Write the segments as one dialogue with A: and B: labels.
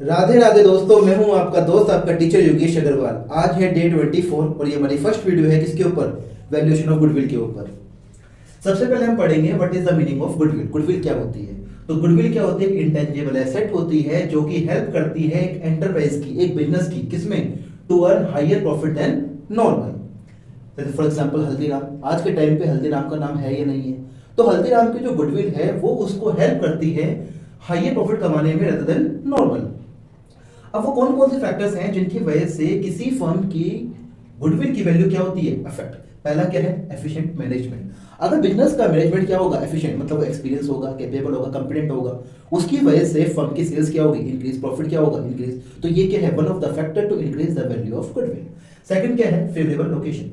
A: राधे राधे दोस्तों, मैं हूं आपका दोस्त, आपका टीचर योगेश अग्रवाल। आज है डे 24 और ये हमारी फर्स्ट वीडियो है किसके ऊपर? वैल्यूएशन ऑफ गुडविल के ऊपर। सबसे पहले हम पढ़ेंगे what is the meaning of goodwill. Goodwill क्या होती है? तो गुडविल क्या होती है? एक इंटेंजिबल एसेट होती है जो कि हेल्प करती है एक एंटरप्राइज की, एक बिजनेस की, किसमें? To earn higher profit than normal. जैसे फॉर एग्जांपल हल्दीराम, आज के टाइम पे हल्दीराम का नाम है या नहीं है? तो हल्दीराम की जो गुडविल है वो उसको हेल्प करती है हायर प्रॉफिट कमाने में रेदर देन नॉर्मल। अब वो कौन कौन से फैक्टर्स हैं जिनकी वजह से किसी फर्म की गुडविल की वैल्यू क्या होती है? अफेक्ट। पहला क्या है? Efficient management. अगर बिजनेस का मैनेजमेंट क्या होगा? एफिशिएंट, मतलब एक्सपीरियंस होगा, कैपेबल होगा, कॉम्पिटेंट होगा, उसकी वजह से फर्म की सेल्स क्या होगी? इंक्रीज। प्रॉफिट क्या होगा? इंक्रीज। तो ये क्या है? One of the factor to increase the value of goodwill. Second क्या है? Favourable location.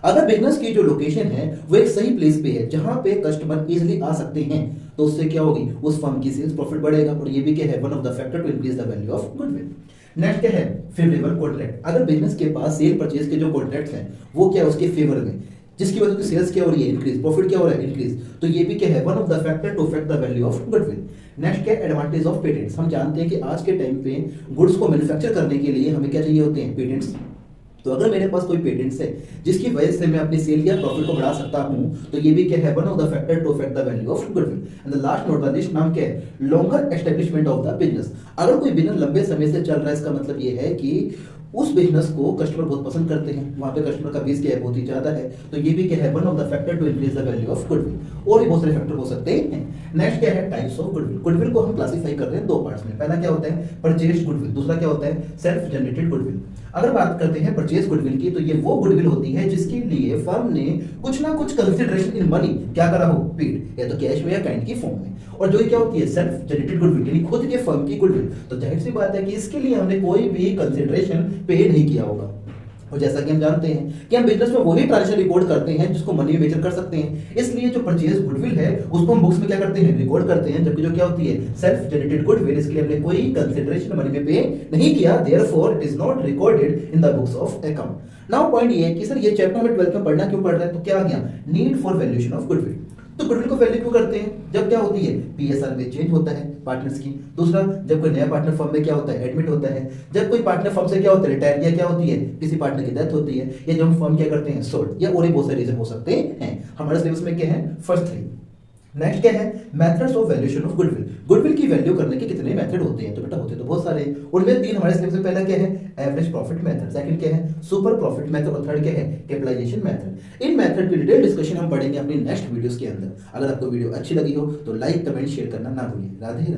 A: अगर बिजनेस की जो लोकेशन है वो एक सही प्लेस पे है जहां पे कस्टमर इजीली आ सकते हैं, तो उससे क्या होगी? उस फर्म की सेल्स प्रॉफिट बढ़ेगा और ये भी क्या है? One of the factor to increase the value of goodwill. Next क्या है? Favourable contract. अगर बिजनेस के पास सेल परचेज के जो कॉन्ट्रैक्ट्स हैं वो क्या है? उसके फेवर में, जिसकी वजह से सेल्स क्या हो रही है? इंक्रीज। प्रॉफिट क्या हो रहा है? इंक्रीज। तो ये भी क्या है? One of the factor to affect the value of goodwill. Next क्या है? Advantage of patents. हम जानते हैं कि आज के टाइम पे गुड्स को मैन्युफैक्चर करने के लिए हमें क्या चाहिए होते हैं? पेटेंट्स। तो अगर मेरे पास कोई पेटेंट्स है जिसकी वजह से मैं अपनी सेल या प्रॉफिट को बढ़ा सकता हूं, तो ये भी क्या है? One of the factor to affect the value of goodwill. And the last not the least नाम क्या है? Longer establishment of the business. अगर कोई बिजनेस लंबे समय से चल रहा है, इसका मतलब ये है कि उस बिजनेस को कस्टमर बहुत पसंद करते हैं, वहां पे कस्टमर का बेस क्या है? बहुत ही ज्यादा है। तो ये भी क्या है? One of the factor to increase the value of goodwill. और भी बहुत सारे फैक्टर हो सकते हैं। नेक्स्ट क्या है? Types of goodwill. गुडविल को हम क्लासिफाई कर रहे हैं दो पार्ट्स में। पहला क्या होता है? Purchase goodwill. दूसरा क्या होता है? Self generated goodwill. अगर बात करते हैं परचेज गुडविल की, तो ये वो गुडविल होती है जिसके लिए फर्म ने कुछ ना कुछ कंसिडरेशन इन मनी क्या करा हो? पेड, या तो कैश में या काइंड की फॉर्म में। और जो क्या होती है? सेल्फ जनरेटेड गुडविल, यानी खुद के फर्म की गुडविल। तो जाहिर सी बात है कि इसके लिए हमने कोई भी कंसिडरेशन पे नहीं किया होगा। और जैसा कि हम जानते हैं कि हम बिजनेस में वही ट्रांजेक्शन रिकॉर्ड करते हैं जिसको मनी में मेजर कर सकते हैं, इसलिए जो परचेज गुडविल है उसको हम बुक्स में क्या करते हैं? रिकॉर्ड करते हैं। जबकि जो क्या होती है? सेल्फ जनरेटेड गुडविल, इसके लिए हमने कोई कंसिडरेशन मनी में पे नहीं किया, therefore it is not recorded in the books of account. Now point ये है कि सर ये चैप्टर हमें 12th में पढ़ना क्यों पड़ रहा है? तो क्या आ गया? Need for valuation of goodwill. तो गुडविल को वैल्यू क्यों करते हैं? जब क्या होती है? पीएसआर में चेंज होता है पार्टनर्स की। दूसरा, जब कोई नया पार्टनर फर्म में क्या होता है? एडमिट होता है। जब कोई पार्टनर फर्म से क्या होता है? रिटायर, या क्या होती है? किसी पार्टनर की डेथ होती है, या जब हम फर्म क्या करते हैं? सोल्ड, या और भी बहुत सारे रीजन हो सकते हैं। हमारे सिलेबस में क्या है? फर्स्ट 3। नेक्स्ट क्या है? Methods of valuation of goodwill. Goodwill की वैल्यू करने के कितने मेथड होते हैं? तो बेटा होते तो बहुत सारे, उनमें 3 हमारे सिलेबस में। पहला क्या है? Average profit method. सेकंड क्या है? Super profit method. और थर्ड क्या है? Capitalization method. इन मेथड की डिटेल डिस्कशन हम पढ़ेंगे अपनी नेक्स्ट वीडियोस के अंदर। अगर आपको वीडियो अच्छी लगी हो तो लाइक, कमेंट, शेयर करना ना भूलिए। राधे।